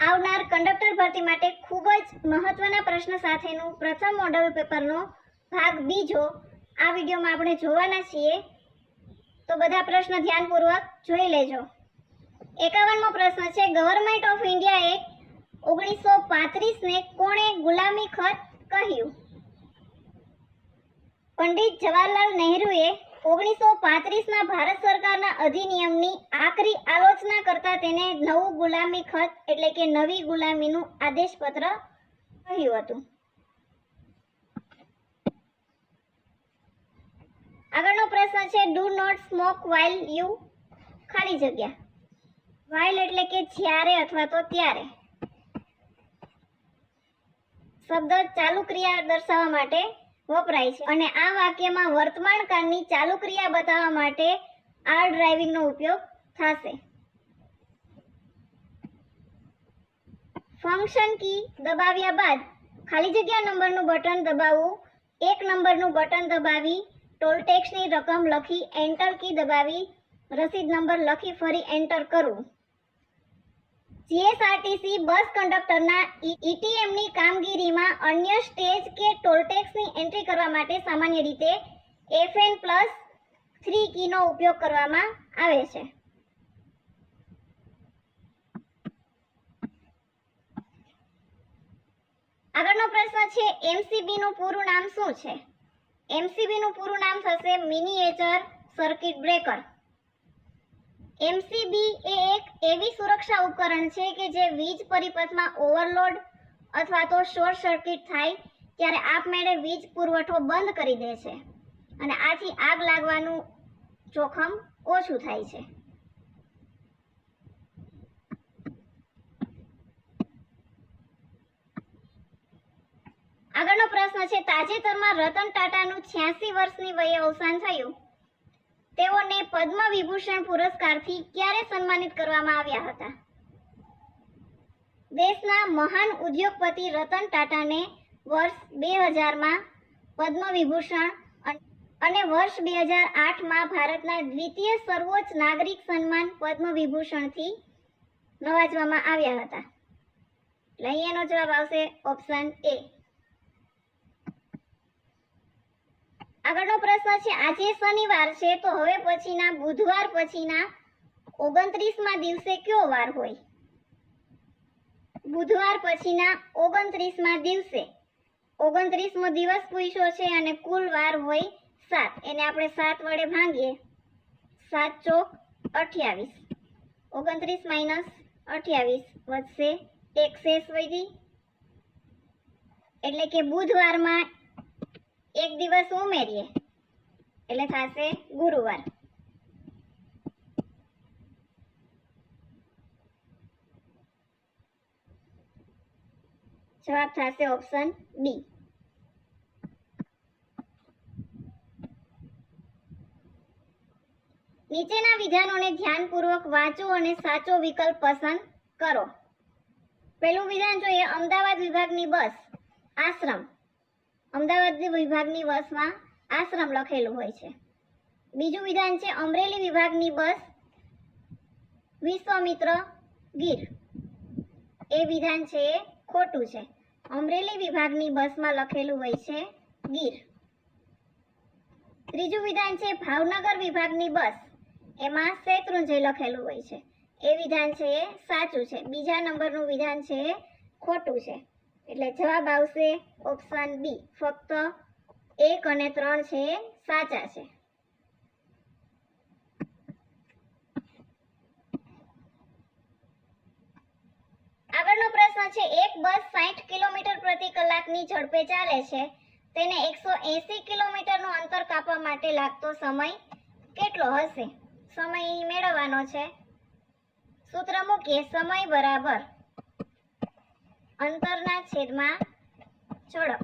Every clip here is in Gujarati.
આવનાર કંડક્ટર ભરતી માટે ખૂબ જ મહત્વના પ્રશ્ન સાથેનું પ્રથમ મોડલ પેપરનો ભાગ બીજો આ વિડીયોમાં આપણે જોવાના છીએ, તો બધા પ્રશ્ન ધ્યાનપૂર્વક જોઈ લેજો। 51મો પ્રશ્ન છે, ગવર્મેન્ટ ઓફ ઇન્ડિયા એક્ટ 1935 ને કોણે ગુલામી ખત કહ્યું? પંડિત જવાહરલાલ નહેરુએ 1935ના ભારત સરકારના અધિનિયમની આકરી આલોચના કરતા તેને નવું ગુલામી ખત એટલે કે નવી ગુલામીનું આદેશપત્ર કહ્યું હતું। આગળનો પ્રશ્ન છે, do not smoke while you ખાલી જગ્યા। વાઇલ એટલે કે જ્યારે અથવા તો ત્યારે। શબ્દ ચાલુ ક્રિયા દર્શાવવા માટે વપરાય છે અને આ વાક્યમાં વર્તમાન કાળની ચાલુ ક્રિયા બતાવવા માટે આર ડ્રાઇવિંગનો ઉપયોગ થશે। ફંક્શન કી દબાવ્યા બાદ ખાલી જગ્યા નંબરનું બટન દબાવવું, એક નંબરનું બટન દબાવી ટોલ ટેક્સની રકમ લખી એન્ટર કી દબાવી રસીદ નંબર લખી ફરી એન્ટર કરવું। જીએસઆરટીસી બસ કંડક્ટરના ઈટીએમની કામગીરીમાં અન્ય સ્ટેજ કે ટોલ ટેક્સની એન્ટ્રી કરવા માટે સામાન્ય રીતે FN+3 કીનો ઉપયોગ કરવામાં આવે છે। આગળનો પ્રશ્ન છે, એમસીબીનું પૂરું નામ શું છે? એમસીબીનું પૂરું નામ થશે મિનિએચર સર્કિટ બ્રેકર। એમસીબી એ એક એવી સુરક્ષા ઉપકરણ છે કે જે વીજ પરિપથમાં ઓવરલોડ અથવા તો શોર્ટ સર્કિટ થાય ત્યારે આપમેળે વીજ પુરવઠો બંધ કરી દે છે અને આથી આગ લાગવાનું જોખમ ઓછું થાય છે। આગળનો પ્રશ્ન છે, તાજેતરમાં રતન ટાટાનું 86 વર્ષની વયે અવસાન થયું। તેઓને પદ્મ વિભૂષણ પુરસ્કારથી ક્યારે સન્માનિત કરવામાં આવ્યા હતા? દેશના મહાન ઉદ્યોગપતિ રતન ટાટાને વર્ષ 2000માં પદ્મ વિભૂષણ અને વર્ષ 2008માં ભારતના દ્વિતીય સર્વોચ્ચ નાગરિક સન્માન પદ્મ વિભૂષણથી નવાજવામાં આવ્યા હતા। એટલે અહીંયાનો જવાબ આવશે ઓપ્શન એ। આગળનો પ્રશ્ન છે, આજે શનિવાર છે તો હવે પછીના બુધવાર પછીના 29મા દિવસે કયો વાર હોય? બુધવાર પછીના 29મા દિવસે 29મો દિવસ પૂછ્યો છે અને કુલ વાર હોય 7, એને આપણે 7 વડે ભાંગીએ, 7 ચોક 28, 29 - 28 વધશે 1 શેષ વધી, એટલે કે બુધવારમાં એક દિવસ ઉમેરીએ એટલે થશે ગુરુવાર। જવાબ થશે ઓપ્શન બી। નીચેના વિધાનોને ધ્યાનપૂર્વક વાંચો અને સાચો વિકલ્પ પસંદ કરો। પહેલું વિધાન જોઈએ, અમદાવાદ વિભાગની બસ આશ્રમ। અમદાવાદ વિભાગની બસમાં આશ્રમ લખેલું હોય છે। બીજું વિધાન છે, અમરેલી વિભાગની બસ વિશ્વામિત્ર ગીર। એ વિધાન છે એ ખોટું છે। અમરેલી વિભાગની બસમાં લખેલું હોય છે ગીર। ત્રીજું વિધાન છે, ભાવનગર વિભાગની બસ, એમાં શેત્રુંજય લખેલું હોય છે। એ વિધાન છે એ સાચું છે। બીજા નંબરનું વિધાન છે એ ખોટું છે, એટલે જવાબ આવશે ઓપ્શન બી। ફક્ત 1 અને 3 છે એ સાચા છે। આગળનો પ્રશ્ન છે, એક બસ 60 કિલોમીટર પ્રતિ કલાકની ઝડપે ચાલે છે, તેને 180 કિલોમીટરનું અંતર કાપવા માટે લાગતો સમય કેટલો હશે? સમય મેળવવાનો છે। સૂત્ર મૂકીએ, સમય બરાબર અંતરના છેદમાં ઝડપ।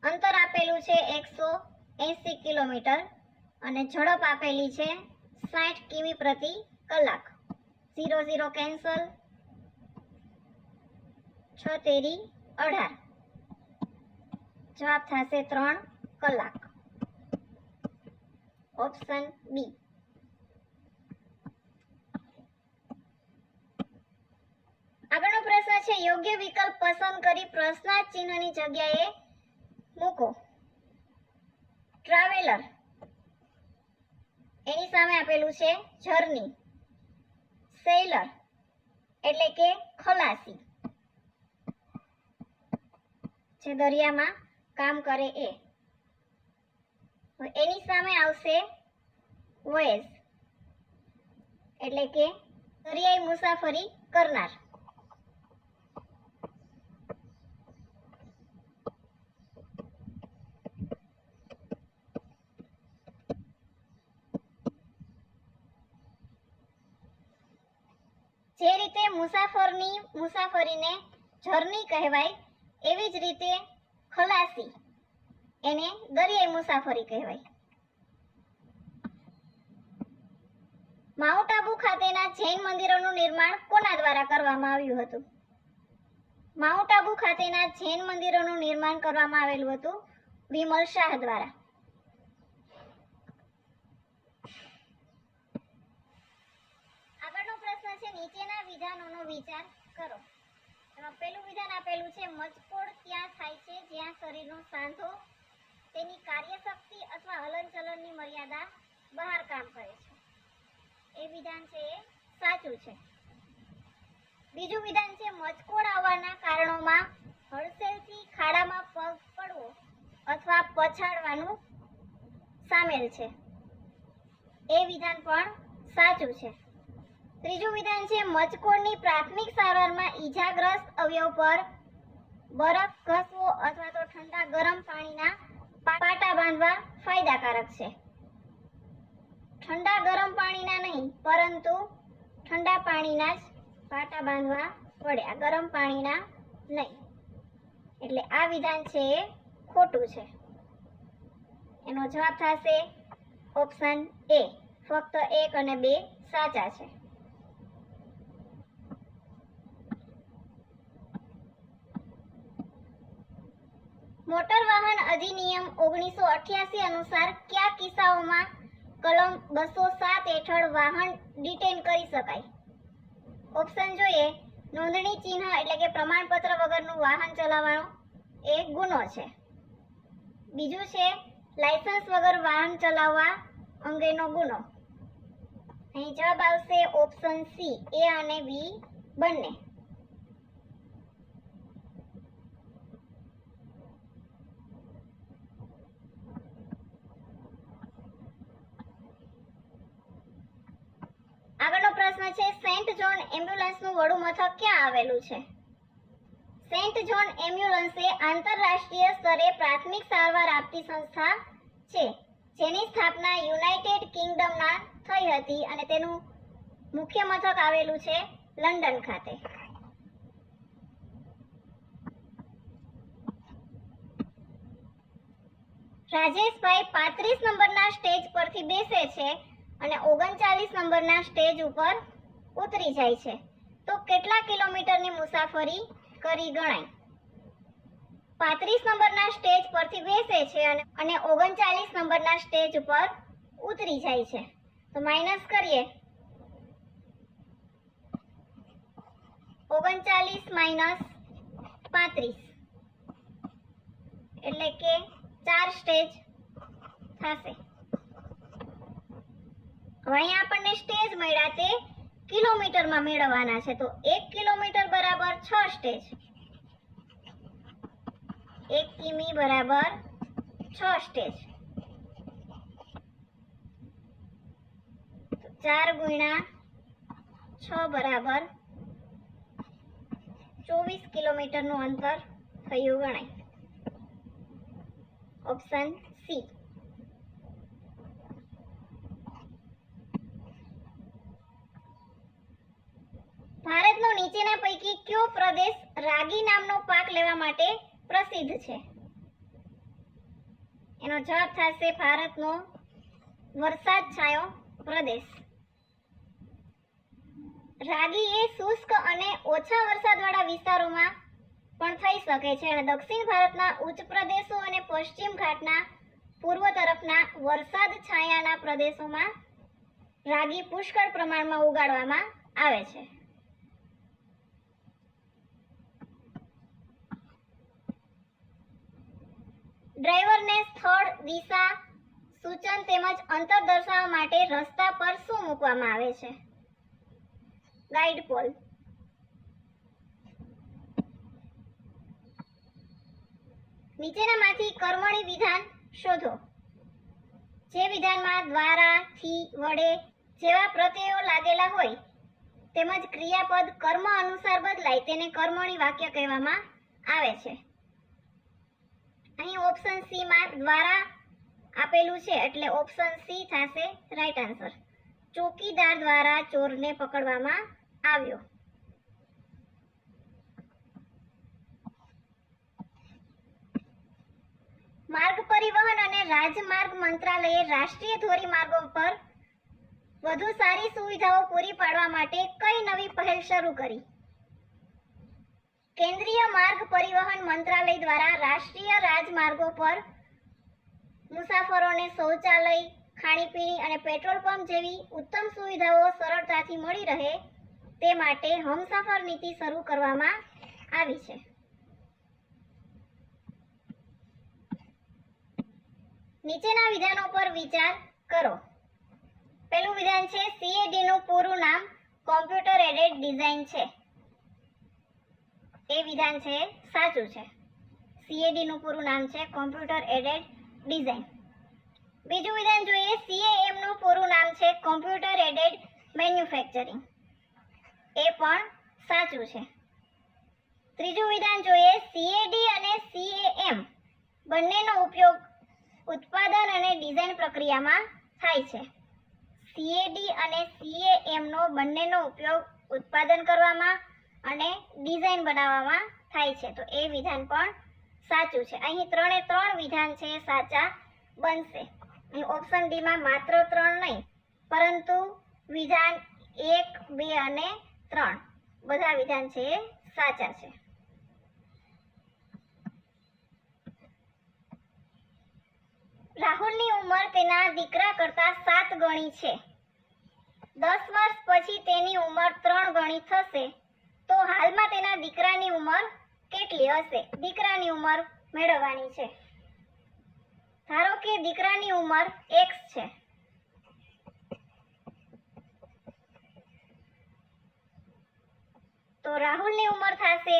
અંતર આપેલું છે 180 કિલોમીટર અને ઝડપ આપેલી છે 60 કિમી પ્રતિ કલાક। 0 0 કેન્સલ, 6 તેરી 18, જવાબ થશે 3 કલાક। Option B. છે યોગ્ય વિકલ્પ પસંદ કરી પ્રશ્નાર્થ ચિહ્નની જગ્યાએ મૂકો. ટ્રાવેલર એની સામે આપેલું છે જર્ની. સેલર એટલે કે ખલાસી, જે દરિયામાં કામ કરે એ. એની સામે આવશે વોયેજ એટલે કે દરિયાઈ મુસાફરી કરનાર. જે રીતે મુસાફરીને જર્ની કહેવાય, એવી જ રીતે ખલાસી એને દરિયાઈ મુસાફરી કહેવાય. માઉન્ટ આબુ ખાતેના જૈન મંદિરોનું નિર્માણ કોના દ્વારા કરવામાં આવ્યું હતું? માઉન્ટ આબુ ખાતેના જૈન મંદિરોનું નિર્માણ કરવામાં આવેલું હતું વિમલ શાહ દ્વારા. આગળનો પ્રશ્ન છે નીચેના વિધાનોનો વિચાર કરો. એમાં પહેલું વિધાન આપેલું છે મચકોડ ત્યાં થાય છે જ્યાં શરીરનો સાંધો તેની કાર્યશક્તિ અથવા હલનચલનની મર્યાદા બહાર કામ કરે છે. એ વિધાન છે એ સાચું છે. બીજું વિધાન છે મચકોડ આવવાના કારણોમાં હળસેલથી ખાડામાં પગ પડવો અથવા પછાડવાનું સામેલ છે. એ વિધાન પણ સાચું છે. ત્રીજું વિધાન છે મચકોડની પ્રાથમિક સારવારમાં ઈજાગ્રસ્ત અવયવ પર બરફ ઘસવો અથવા તો ઠંડા ગરમ પાણીના પાટા બાંધવા ફાયદાકારક છે. ઠંડા ગરમ પાણીના નહીં, પરંતુ ઠંડા પાણીના જ પાટા બાંધવા પડે, આ ગરમ પાણીના નહીં. એટલે આ વિધાન છે એ ખોટું છે. એનો જવાબ થશે ઓપ્શન એ. ફક્ત 1 અને 2 સાચા છે. મોટર વાહન અધિનિયમ 1988 અનુસાર કયા કિસ્સાઓમાં કલમ 207 હેઠળ વાહન ડિટેન કરી શકાય? ઓપ્શન જોઈએ. નોંધણી ચિહ્ન એટલે કે પ્રમાણપત્ર વગરનું વાહન ચલાવવાનો એ ગુનો છે. બીજું છે લાયસન્સ વગર વાહન ચલાવવા અંગેનો ગુનો. અહીં જવાબ આવશે ઓપ્શન સી, એ અને બી બંને. આગળનો પ્રશ્ન છે સેન્ટ જોન એમ્બ્યુલન્સનું વડું મથક ક્યાં આવેલું છે? સેન્ટ જોન એમ્બ્યુલન્સ એ આંતરરાષ્ટ્રીય સ્તરે પ્રાથમિક સારવાર આપતી સંસ્થા છે, જેની સ્થાપના યુનાઇટેડ કિંગડમના થઈ હતી અને તેનું મુખ્ય મથક આવેલું છે લંડન ખાતે. રાજેશભાઈ 35 નંબરના સ્ટેજ પરથી બેસે છે અને 39 નંબરના સ્ટેજ ઉપર ઉતરી જાય છે, તો કેટલા કિલોમીટરની મુસાફરી કરી ગણાય? 35 નંબરના સ્ટેજ પરથી બેસે છે અને 39 નંબરના સ્ટેજ ઉપર ઉતરી જાય છે, તો માઇનસ કરીએ. 39 માઇનસ 35 એટલે કે 4 સ્ટેજ થશે. હવે અહીંયા આપણને સ્ટેજ મળ્યા તે કિલોમીટરમાં મેળવવાના છે, તો 1 કિલોમીટર બરાબર 6 સ્ટેજ. 1 કિમી બરાબર 6 સ્ટેજ. 4 ગુણ્યા 6 બરાબર 24 કિલોમીટરનું અંતર થયું ગણાય. Option C. ભારતનો નીચેના પૈકી કયો પ્રદેશ રાગી નામનો પાક લેવા માટે પ્રસિદ્ધ છે? એનો જવાબ થશે ભારતનો વરસાદ છાયો પ્રદેશ. રાગી એ શુષ્ક અને ઓછા વરસાદવાળા વિસ્તારોમાં પણ થઈ શકે છે અને દક્ષિણ ભારતના ઉચ્ચ પ્રદેશો અને પશ્ચિમ ઘાટના પૂર્વ તરફના વરસાદ છાયાના પ્રદેશોમાં રાગી પુષ્કળ પ્રમાણમાં ઉગાડવામાં આવે છે. ડ્રાઈવરને સ્થળ, દિશા, સૂચન તેમજ અંતર દર્શાવવા માટે રસ્તા પર શું મૂકવામાં આવે છે? Guide pole. નીચેનામાંથી કર્મણી વિધાન શોધો. જે વિધાનમાં દ્વારા, થી, વડે જેવા પ્રત્યયો લાગેલા હોય તેમજ ક્રિયાપદ કર્મ અનુસાર બદલાય તેને કર્મણી વાક્ય કહેવામાં આવે છે. અહીં ઓપ્શન સી માં દ્વારા આપેલું છે એટલે ઓપ્શન સી થશે રાઈટ આન્સર. ચોકીદાર દ્વારા ચોરને પકડવામાં આવ્યો. માર્ગ પરિવહન અને રાજમાર્ગ મંત્રાલયે રાષ્ટ્રીય ધોરીમાર્ગો પર વધુ સારી સુવિધાઓ પૂરી પાડવા માટે કઈ નવી પહેલ શરૂ કરી? કેન્દ્રીય માર્ગ પરિવહન મંત્રાલય દ્વારા રાષ્ટ્રીય રાજમાર્ગો પર મુસાફરોને શૌચાલય, ખાણીપીણી અને પેટ્રોલ પંપ જેવી ઉત્તમ સુવિધાઓ સરળતાથી મળી રહે તે માટે હમસફર નીતિ શરૂ કરવામાં આવી છે. નીચેના વિધાનો પર વિચાર કરો. પહેલું વિધાન છે CAD નું પૂરું નામ કોમ્પ્યુટર એડેડ ડિઝાઇન છે. એ વિધાન છે સાચું છે. CAD નું પૂરું નામ છે કોમ્પ્યુટર એડેડ ડિઝાઇન. બીજું વિધાન જોઈએ CAM નું પૂરું નામ છે કોમ્પ્યુટર એડેડ મેન્યુફેક્ચરિંગ. એ પણ સાચું છે. ત્રીજું વિધાન જોઈએ CAD અને CAM બંનેનો ઉપયોગ ઉત્પાદન અને ડિઝાઇન પ્રક્રિયામાં થાય છે. CAD અને CAM નો બંનેનો ઉપયોગ ઉત્પાદન કરવામાં અને ડિઝાઇન બનાવવામાં થાય છે. તો એ વિધાન પણ સાચું છે. અહીં 3 એ 3 વિધાન છે સાચા બનશે. અહીં ઓપ્શન ડી માં માત્ર 3 નહીં પરંતુ વિધાન 1, 2 અને 3 બધા વિધાન છે એ સાચા છે. રાહુલની ઉંમર તેના દીકરા કરતા 7 ગણી છે. 10 વર્ષ પછી તેની ઉંમર 3 ગણી થશે તો હાલમાં તેના દીકરાની ઉંમર કેટલી હશે? દીકરાની ઉંમર મેળવવાની છે. ધારો કે દીકરાની ઉંમર x છે. તો રાહુલની ઉંમર થશે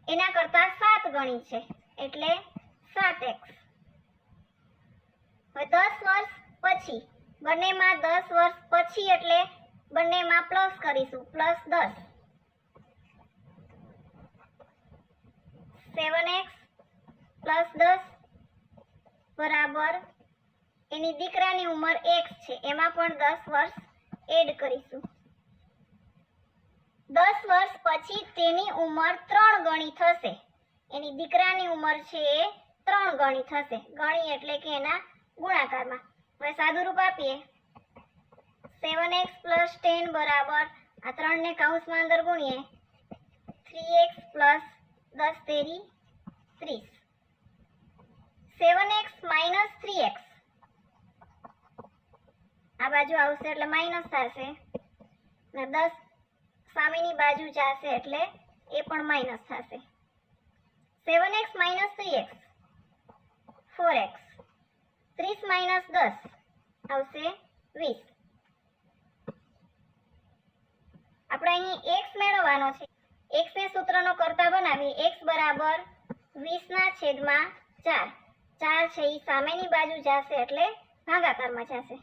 એના કરતા 7 ગણી છે એટલે 7x. હવે 10 વર્ષ પછી બંનેમાં 10 વર્ષ પછી એટલે બંનેમાં પ્લસ કરીશું +10. 7x + 10 બરાબર એની દીકરાની ઉંમર x છે એમાં પણ 10 વર્ષ એડ કરીશું. 10 વર્ષ પછી તેની ઉંમર 3 ગણી થશે. એની દીકરાની ઉંમર છે એ 3 ગણી થશે. ગણી એટલે કે એના ગુણાકારમાં. હવે સાદું રૂપ આપીએ 7x + 10 બરાબર આ 3 ને કૌંસમાં અંદર ગુણીએ 3x + 10 તેરી 30. 7x - 3x આ બાજુ આવશે એટલે માઇનસ થશે ને 10 સામેની બાજુ જશે એટલે એ પણ માઇનસ થશે. 7x - 3x 4x. 30 - 10 આવશે 20. આપણે અહીં x મેળવવાનો છે. x ને સૂત્રનો કર્તા બનાવી x બરાબર 20/4. 4 છે એ સામેની બાજુ જશે એટલે ભાગાકારમાં જશે.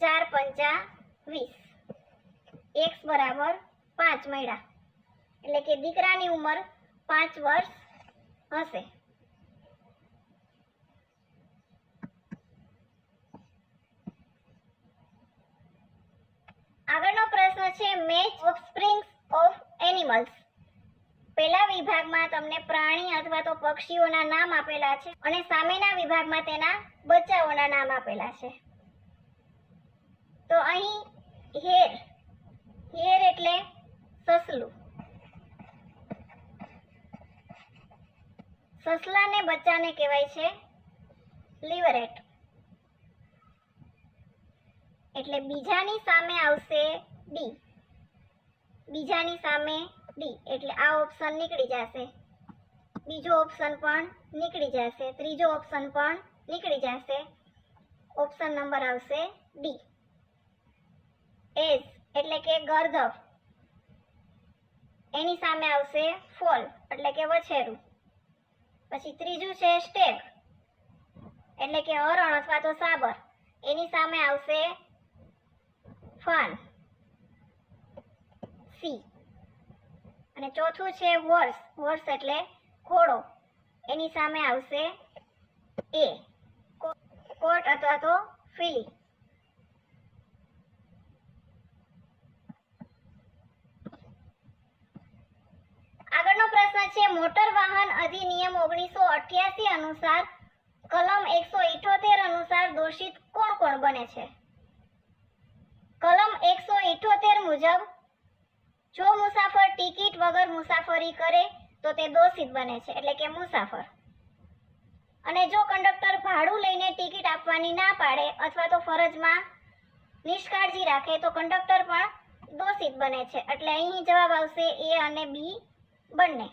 4 × 5 = 20. x બરાબર 5 મળ્યા એટલે કે દીકરાની ઉંમર 5 વર્ષ હશે. આગળનો પ્રશ્ન છે મેચ ઓફસ્પ્રિંગ્સ ઓફ એનિમલ્સ. પહેલા વિભાગમાં તમને પ્રાણી અથવા તો પક્ષીઓના નામ આપેલા છે અને સામેના વિભાગમાં તેના બચ્ચાઓના નામ આપેલા છે. તો અહીં હેર એટલે સસલું. સસલાને બચ્ચાને કહેવાય છે લીવરેટ. એટલે બીજાની સામે આવશે ડી. બીજાની સામે ડી, એટલે આ ઓપ્શન નીકળી જશે, બીજો ઓપ્શન પણ નીકળી જશે, ત્રીજો ઓપ્શન પણ નીકળી જશે. ઓપ્શન નંબર આવશે ડી. એજ એટલે કે ગરદફ, એની સામે આવશે ફોલ એટલે કે વછેરું. પછી ત્રીજું છે સ્ટેગ એટલે કે હરણ અથવા તો સાબર, એની સામે આવશે ફાન, સી. અને ચોથું છે હોર્સ, હોર્સ એટલે ઘોડો, એની સામે આવશે એ, કોટ અથવા તો ફીલી. આગળનો પ્રશ્ન છે મોટર વાહન અધિનિયમ 1988 અનુસાર કલમ 178 અનુસાર દોષિત કોણ કોણ બને છે? કલમ 178 મુજબ જો મુસાફર ટિકિટ વગર મુસાફરી કરે તો તે દોષિત બને છે, એટલે કે મુસાફર. અને જો કંડક્ટર ભાડું લઈને ટિકિટ આપવાની ના પાડે અથવા તો ફરજમાં નિષ્કાળજી રાખે તો કંડક્ટર પણ દોષિત બને છે. એટલે અહીં જવાબ આવશે એ અને બી બંને.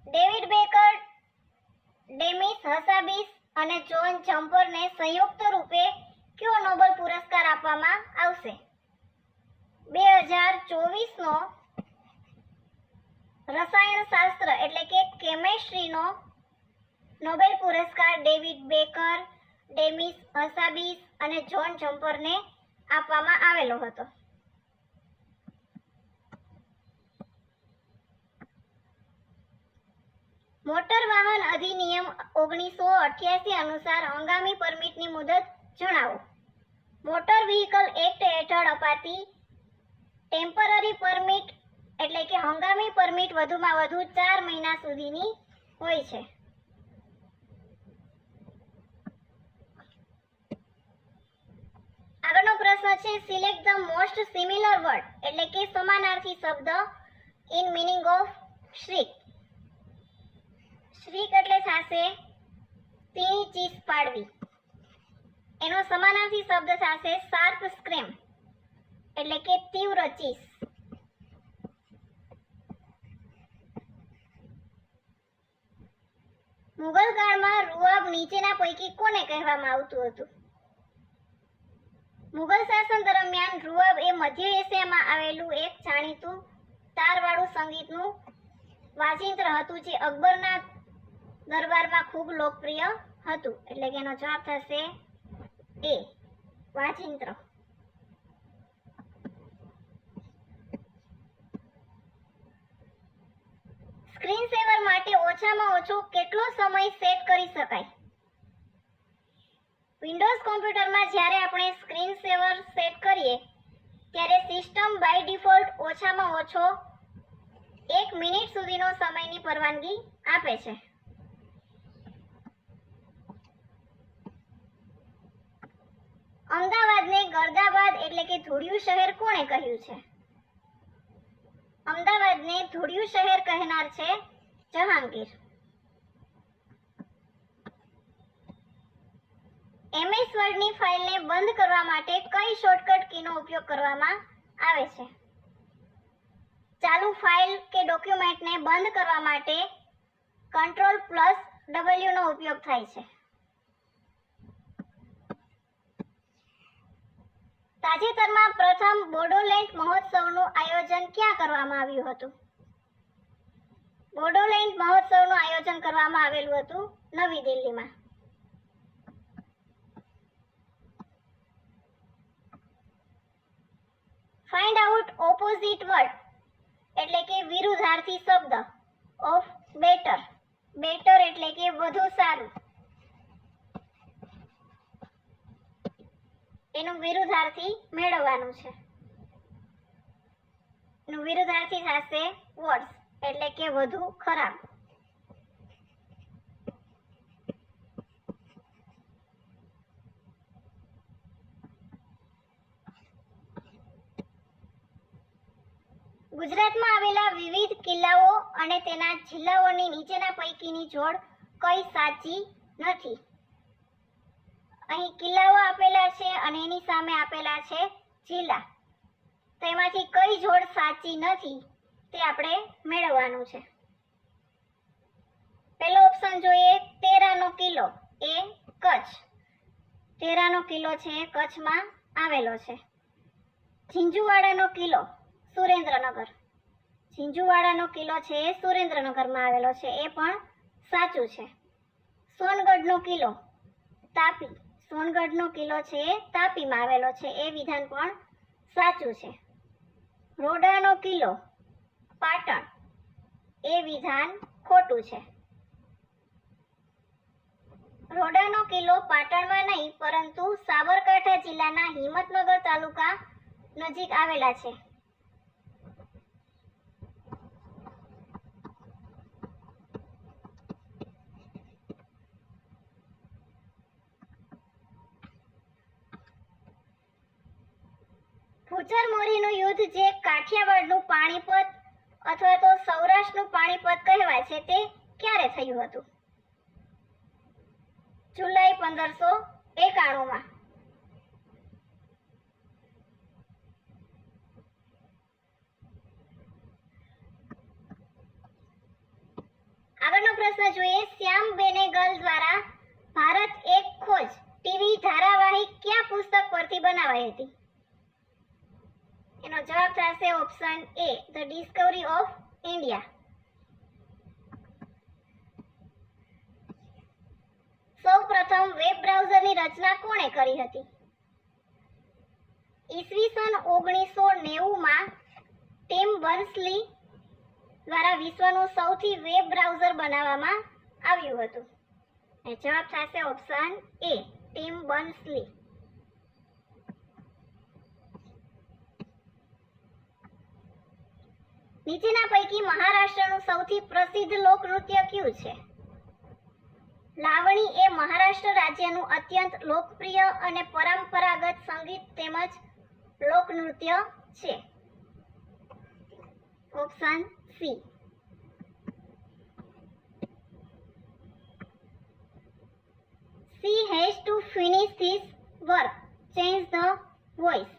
ડેવિડ બેકર, ડેમિસ હસાબિસ અને જોન જમ્પરને સંયુક્ત રૂપે કયો નોબેલ પુરસ્કાર આપવામાં આવશે? 2024નો રસાયણશાસ્ત્ર એટલે કે કેમેસ્ટ્રીનો નોબેલ પુરસ્કાર ડેવિડ બેકર, ડેમિસ હસાબિસ અને જોન જમ્પરને આપવામાં આવેલો હતો. મોટર વાહન અધિનિયમ 1988 અનુસાર હંગામી પરમિટની મુદત જણાવો. મોટર વ્હીકલ એક્ટ હેઠળ અપાતી ટેમ્પરરી પરમિટ એટલે કે હંગામી પરમિટ વધુમાં વધુ 4 મહિના સુધીની હોય છે. આગળનો પ્રશ્ન છે select the most similar word એટલે કે સમાનાર્થી શબ્દ ઇન મીનિંગ ઓફ શ્રીક. શ્રીક એટલે થશે તીણી ચીસ પાડવી, એનો સમાનાર્થી શબ્દ થશે શાર્પ સ્ક્રેમ એટલે કે તીવ્ર ચીસ. મુગલ કાળમાં રૂઆબ નીચેના પૈકી કોને કહેવામાં આવતું હતું? મુગલ શાસન દરમિયાન રૂઆબ એ મધ્ય એશિયામાં આવેલું એક જાણીતું તારવાળું સંગીતનું વાજિંત્ર હતું જે અકબરના દરબારમાં ખૂબ લોકપ્રિય હતું. એટલે કે એનો જવાબ થશે એ વાજિંત્ર. સ્ક્રીન સેવર માટે ઓછામાં ઓછો કેટલો સમય સેટ કરી શકાય? વિન્ડોઝ કોમ્પ્યુટરમાં જ્યારે આપણે સ્ક્રીન સેવર સેટ કરીએ ત્યારે સિસ્ટમ બાય ડિફોલ્ટ ઓછામાં ઓછો 1 મિનિટ સુધીનો સમયની પરવાનગી આપે છે. અમદાવાદને ગર્દાબાદ એટલે કે ધૂળિયું શહેર કોણે કહ્યું છે? અમદાવાદને ધૂળિયું શહેર કહેનાર છે જહાંગીર. MS વર્ડની ફાઇલને બંધ કરવા માટે કઈ શોર્ટકટ કીનો ઉપયોગ કરવામાં આવે છે? ચાલુ ફાઇલ કે ડોક્યુમેન્ટને બંધ કરવા માટે Ctrl+W નો ઉપયોગ થાય છે. તાજેતરમાં પ્રથમ બોડોલેન્ડ મહોત્સવનું આયોજન ક્યાં કરવામાં આવ્યું હતું? બોડોલેન્ડ મહોત્સવનું આયોજન કરવામાં આવેલું હતું નવી દિલ્હીમાં. ફાઇન્ડ આઉટ ઓપોઝિટ વર્ડ એટલે કે વિરુદ્ધાર્થી શબ્દ ઓફ બેટર. બેટર એટલે કે વધુ સારું, એનું વિરુદ્ધાર્થી મેળવવાનું છે. એનું વિરુદ્ધાર્થી થશે વર્સ એટલે કે વધુ ખરાબ. ગુજરાતમાં આવેલા વિવિધ કિલ્લાઓ અને તેના જિલ્લાઓની નીચેના પૈકીની જોડ કઈ સાચી નથી? અહીં કિલ્લાઓ આપેલા છે અને એની સામે આપેલા છે જિલ્લા. તો એમાંથી કઈ જોડ સાચી નથી તે આપણે મેળવવાનું છે. પહેલો ઓપ્શન જોઈએ, તેરાનો કિલ્લો એ કચ્છ. તેરાનો કિલ્લો છે કચ્છમાં આવેલો છે. ઝીંઝુવાડાનો કિલ્લો સુરેન્દ્રનગર. ઝીંઝુવાડાનો કિલ્લો છે સુરેન્દ્રનગરમાં આવેલો છે, એ પણ સાચું છે. સોનગઢનો કિલ્લો તાપી. સોનગઢનો કિલ્લો છે તાપીમાં આવેલો છે, એ વિધાન પણ સાચું છે. રોડાનો કિલ્લો પાટણ, એ વિધાન ખોટું છે. રોડાનો કિલ્લો પાટણમાં નહીં પરંતુ સાબરકાંઠા જિલ્લાના હિંમતનગર તાલુકા નજીક આવેલા છે. ભૂચર મોરીનું યુદ્ધ જે કાઠિયાવાડનું પાણીપત અથવા તો સૌરાષ્ટ્રનું પાણીપત કહેવાય છે તે ક્યારે થયું હતું? જુલાઈ 1591માં. આગળનો પ્રશ્ન જોઈએ, શ્યામ બેનેગલ દ્વારા ભારત એક ખોજ ટીવી ધારાવાહિક કયા પુસ્તક પરથી બનાવાઈ હતી? એનો જવાબ થશે option A, the Discovery of India. સૌપ્રથમ વેબ બ્રાઉઝરની રચના કોણે કરી હતી? ઈસવીસન 1990માં ટિમ બર્ન્સ-લી દ્વારા વિશ્વનું સૌથી વેબ બ્રાઉઝર બનાવવામાં આવ્યું હતું. જવાબ થશે ઓપ્શન એ, ટિમ બર્ન્સ-લી. નીચેના પૈકી મહારાષ્ટ્રનું સૌથી પ્રસિદ્ધ લોકનૃત્ય કયું છે? લાવણી એ મહારાષ્ટ્ર રાજ્યનું અત્યંત લોકપ્રિય અને પરંપરાગત સંગીત તેમજ લોકનૃત્ય છે. Option C. She has to finish this work, change the voice.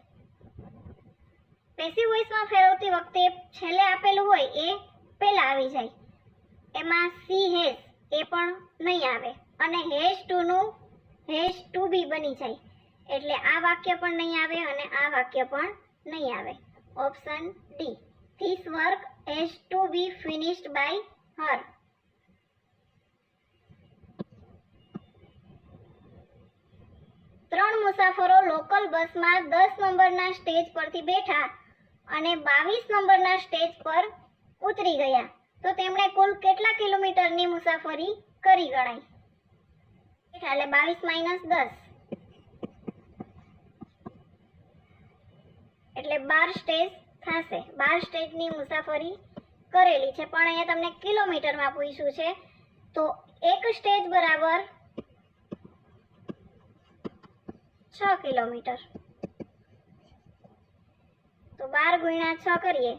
Passive વોઇસમાં ફેરવતી વખતે છેલ્લે આપેલું હોય એ પહેલા આવી જાય. એમાં સી હેઝ એ પણ નહીં આવે અને હેઝ ટુ નું હેઝ ટુ બી બની જાય, એટલે આ વાક્ય પણ નહીં આવે અને આ વાક્ય પણ નહીં આવે. Option D, this work has to be finished by her. ત્રણ મુસાફરો લોકલ બસમાં 10 નંબરના સ્ટેજ પરથી બેઠા અને 22 નંબરના સ્ટેજ પર ઉતરી ગયા, તો તેમણે કુલ કેટલા કિલોમીટરની મુસાફરી કરી ગણાય? એટલે 22 - 10 એટલે 12 સ્ટેજ થશે. 12 સ્ટેજની મુસાફરી કરેલી છે, પણ અહીંયા તમને કિલોમીટરમાં પૂછ્યું છે, તો એક સ્ટેજ બરાબર 6 કિલોમીટર. તો 12 × 6 કરીએ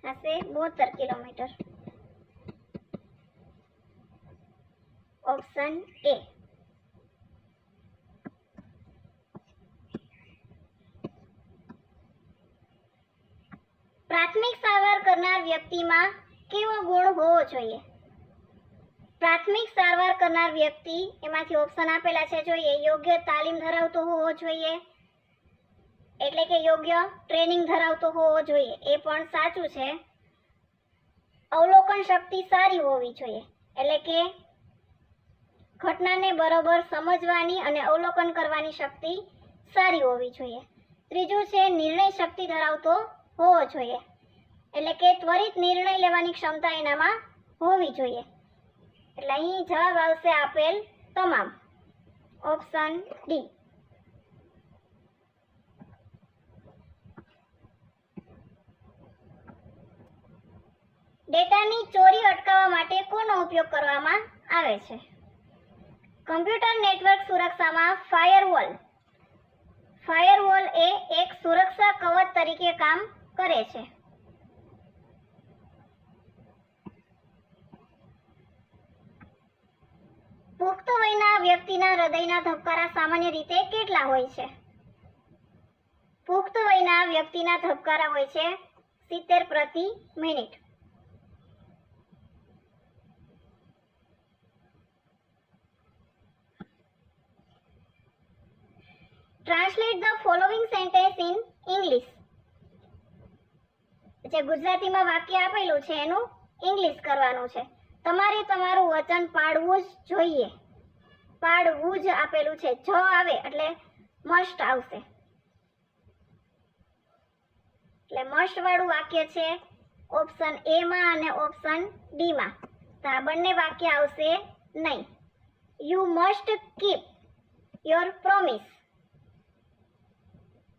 થશે 72 કિલોમીટર. Option A. પ્રાથમિક સારવાર કરનાર વ્યક્તિમાં કેવો ગુણ હોવો જોઈએ? પ્રાથમિક સારવાર કરનાર વ્યક્તિ, એમાંથી ઓપ્શન આપેલા છે જોઈએ, યોગ્ય તાલીમ ધરાવતો હોવો જોઈએ, એટલે કે યોગ્ય ટ્રેનિંગ ધરાવતો હોવો જોઈએ, એ પણ સાચું છે. અવલોકન શક્તિ સારી હોવી જોઈએ, એટલે કે ઘટનાને બરોબર સમજવાની અને અવલોકન કરવાની શક્તિ સારી હોવી જોઈએ. ત્રીજું છે નિર્ણય શક્તિ ધરાવતો હોવો જોઈએ, એટલે કે ત્વરિત નિર્ણય લેવાની ક્ષમતા એનામાં હોવી જોઈએ. એટલે અહીં જવાબ આવશે આપેલ તમામ. Option D. ડેટાની ચોરી અટકાવવા માટે કોનો ઉપયોગ કરવામાં આવે છે? કમ્પ્યુટર નેટવર્ક સુરક્ષામાં ફાયરવોલ. ફાયરવોલ એ એક સુરક્ષા કવચ તરીકે કામ કરે છે. પુખ્ત વયના વ્યક્તિના હૃદયના ધબકારા સામાન્ય રીતે કેટલા હોય છે? પુખ્ત વયના વ્યક્તિના ધબકારા હોય છે 70 પ્રતિ minute. Translate the following sentence in English. જે ગુજરાતીમાં વાક્ય આપેલું છે એનું ઇંગ્લિશ કરવાનું છે. તમારે તમારું વચન પાડવું જ જોઈએ. પાડવું જ આપેલું છે. જ આવે એટલે મસ્ટ આવશે. એટલે મસ્ટ વાળું વાક્ય છે ઓપ્શન એ માં અને ઓપ્શન ડી માં. તો આ બંને વાક્ય આવશે નહીં. You must keep your promise.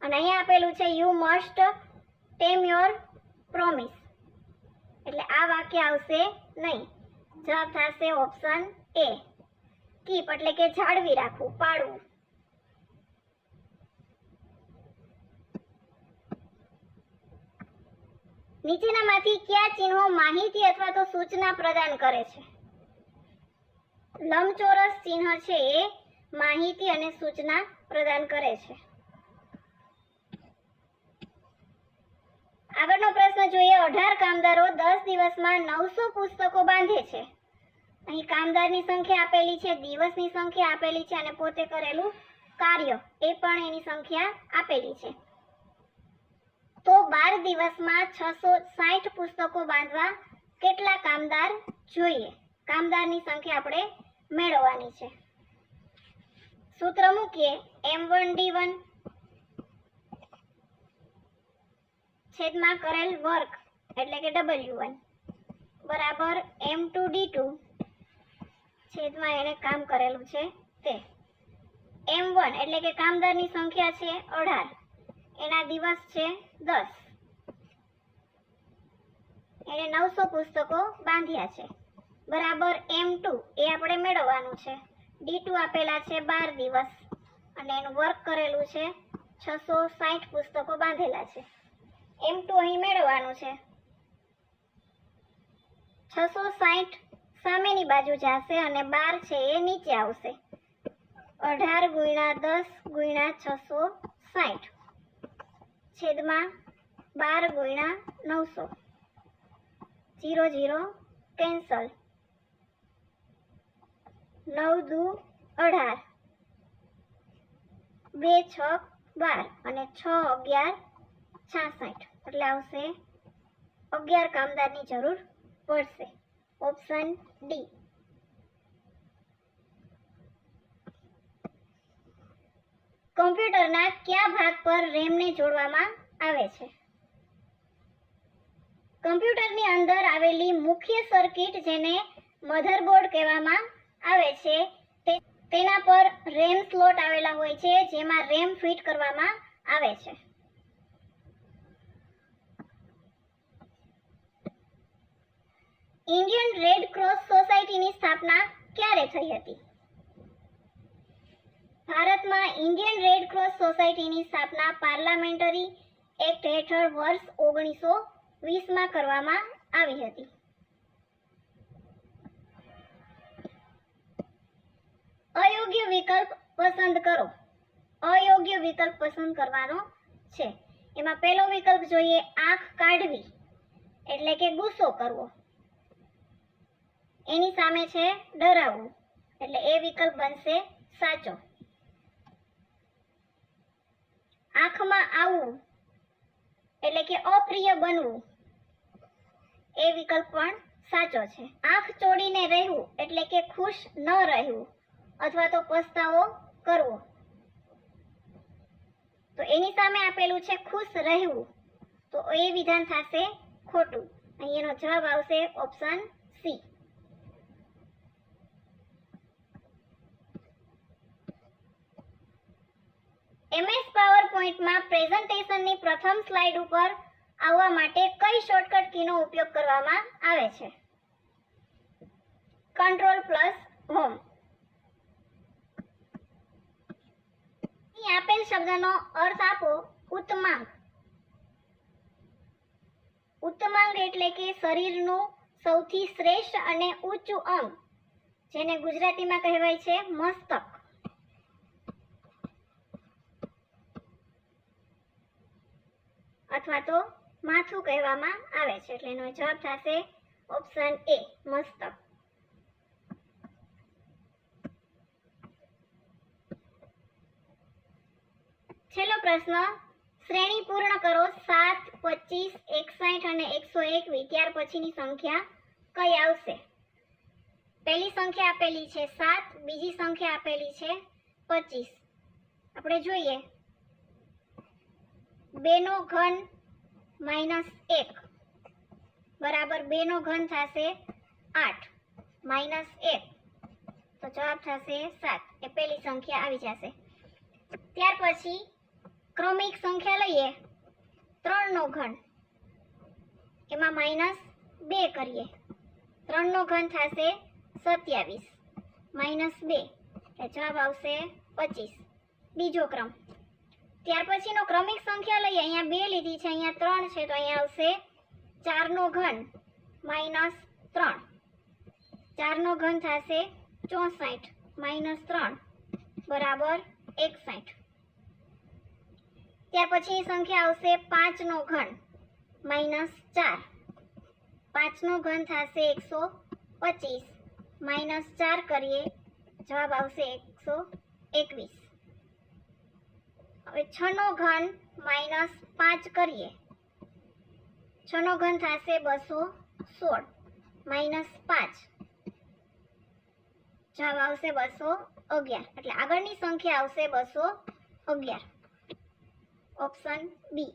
અને અહીંયા આપેલું છે યુ મસ્ટ ટેમ યોર પ્રોમિસ. એટલે આ વાક્ય આવશે નહીં. જવાબ થશે ઓપ્શન એ. કીપ એટલે કે જાળવી રાખવું, પાળવું. નીચેનામાંથી કયા ચિહ્નો માહિતી અથવા તો સૂચના પ્રદાન કરે છે? લંબચોરસ ચિહ્ન છે એ માહિતી અને સૂચના પ્રદાન કરે છે. આગળનો પ્રશ્ન જોઈએ. 18 કામદારો 10 દિવસમાં 900 પુસ્તકો બાંધે છે. અહીં કામદારની સંખ્યા આપેલી છે, દિવસની સંખ્યા આપેલી છે અને પોતે કરેલું કાર્ય એ પણ એની સંખ્યા આપેલી છે. તો 12 દિવસમાં 660 પુસ્તકો બાંધવા કેટલા કામદાર જોઈએ? કામદારની સંખ્યા આપણે મેળવવાની છે. સૂત્ર મૂકીએ. M1D1 છેદમાં કરેલ વર્ક એટલે કે W1 બરાબર M2D2 છેદમાં એને કામ કરેલું છે તે. M1 એટલે કે કામદારની સંખ્યા છે 18, એના દિવસ છે 10, એને 900 પુસ્તકો બાંધ્યા છે બરાબર M2 એ આપણે મેળવવાનું છે. D2 આપેલા છે 12 દિવસ અને એનું વર્ક કરેલું છે 660 પુસ્તકો બાંધેલા છે. M2 અહીં મેળવવાનું છે. 660 સામેની બાજુ જશે અને 12 છે એ નીચે આવશે. 18 ગુણ્યા 10 ગુણ્યા 660 છેદમાં 12 ગુણ્યા 900. 0 0 કેન્સલ. 9 દુ 18, 2 6 12 અને 6 11 66 એટલે આવશે 11 કામદારની જરૂર પડશે. Option D. કમ્પ્યુટરના કયા ભાગ પર રેમને જોડવામાં આવે છે? કમ્પ્યુટરની અંદર આવેલી મુખ્ય સર્કિટ જેને મધરબોર્ડ કહેવામાં આવે છે તેના પર રેમ સ્લોટ આવેલા હોય છે જેમાં રેમ ફિટ કરવામાં આવે છે. ઇન્ડિયન રેડ ક્રોસ સોસાયટીની સ્થાપના ક્યારે થઈ હતી? ભારતમાં ઇન્ડિયન રેડ ક્રોસ સોસાયટીની સ્થાપના પાર્લામેન્ટરી એક્ટ હેઠળ વર્ષ 1920માં કરવામાં આવી હતી. અયોગ્ય વિકલ્પ પસંદ કરો. અયોગ્ય વિકલ્પ પસંદ કરવાનો છે. એમાં પહેલો વિકલ્પ જોઈએ આંખ કાઢવી એટલે કે ગુસ્સો કરવો. એની સામે છે ડરાવવું એટલે એ વિકલ્પ બનશે સાચો. આંખમાં આવવું એટલે કે અપ્રિય બનવું એ વિકલ્પ પણ સાચો છે. આંખ ચોડીને રહેવું એટલે કે ખુશ ન રહેવું અથવા તો પસ્તાવો કરવો. તો એની સામે આપેલું છે ખુશ રહેવું, તો એ વિધાન થશે ખોટું. અહીં એનો જવાબ આવશે ઓપ્શન સી. MS પાવરપોઈન્ટમાં પ્રેઝન્ટેશનની પ્રથમ સ્લાઇડ ઉપર આવવા માટે કઈ શોર્ટકટ કીનો ઉપયોગ કરવામાં આવે છે? Control plus home. અહીં આપેલ શબ્દનો અર્થ આપો ઉત્તમાંગ. ઉત્તમાંગ એટલે કે શરીરનું સૌથી શ્રેષ્ઠ અને ઊંચું અંગ જેને ગુજરાતીમાં કહેવાય છે મસ્તક અથવા તો માથું કહેવામાં આવે છે, એટલે એનો જવાબ થશે ઓપ્શન એ મસ્તક. છેલ્લો પ્રશ્ન, શ્રેણી પૂર્ણ કરો. 7, 25, 61 અને 121 ત્યાર પછીની સંખ્યા કઈ આવશે? પહેલી સંખ્યા આપેલી છે 7, બીજી સંખ્યા આપેલી છે 25. આપણે જોઈએ 2 નો ઘન -1 બરાબર 2 નો ઘન થશે 8 -1 તો જવાબ થશે 7. એ પહેલી સંખ્યા આવી જશે. ત્યાર પછી ક્રમિક સંખ્યા લઈએ 3 નો ઘન, એમાં -2 કરીએ, 3 નો ઘન થશે 27 -2 એટલે જવાબ આવશે 25. બીજો ક્રમ. ત્યાર પછીનો ક્રમિક સંખ્યા લઈએ, અહીંયા 2 લીધી છે, અહીંયા 3 છે, તો અહીંયા આવશે 4 નો ઘન -3, 4 નો ઘન થશે 64 -3 બરાબર 61. ત્યાર પછી સંખ્યા આવશે 5 નો ઘન -4, 5 નો ઘન થશે 125 -4 કરીએ, જવાબ આવશે 121. હવે 6 નો ઘન -5 કરીએ, 6 નો ઘન થશે 216 -5 જવાબ આવશે 211. એટલે આગળની સંખ્યા આવશે 211 ઓપ્શન બી.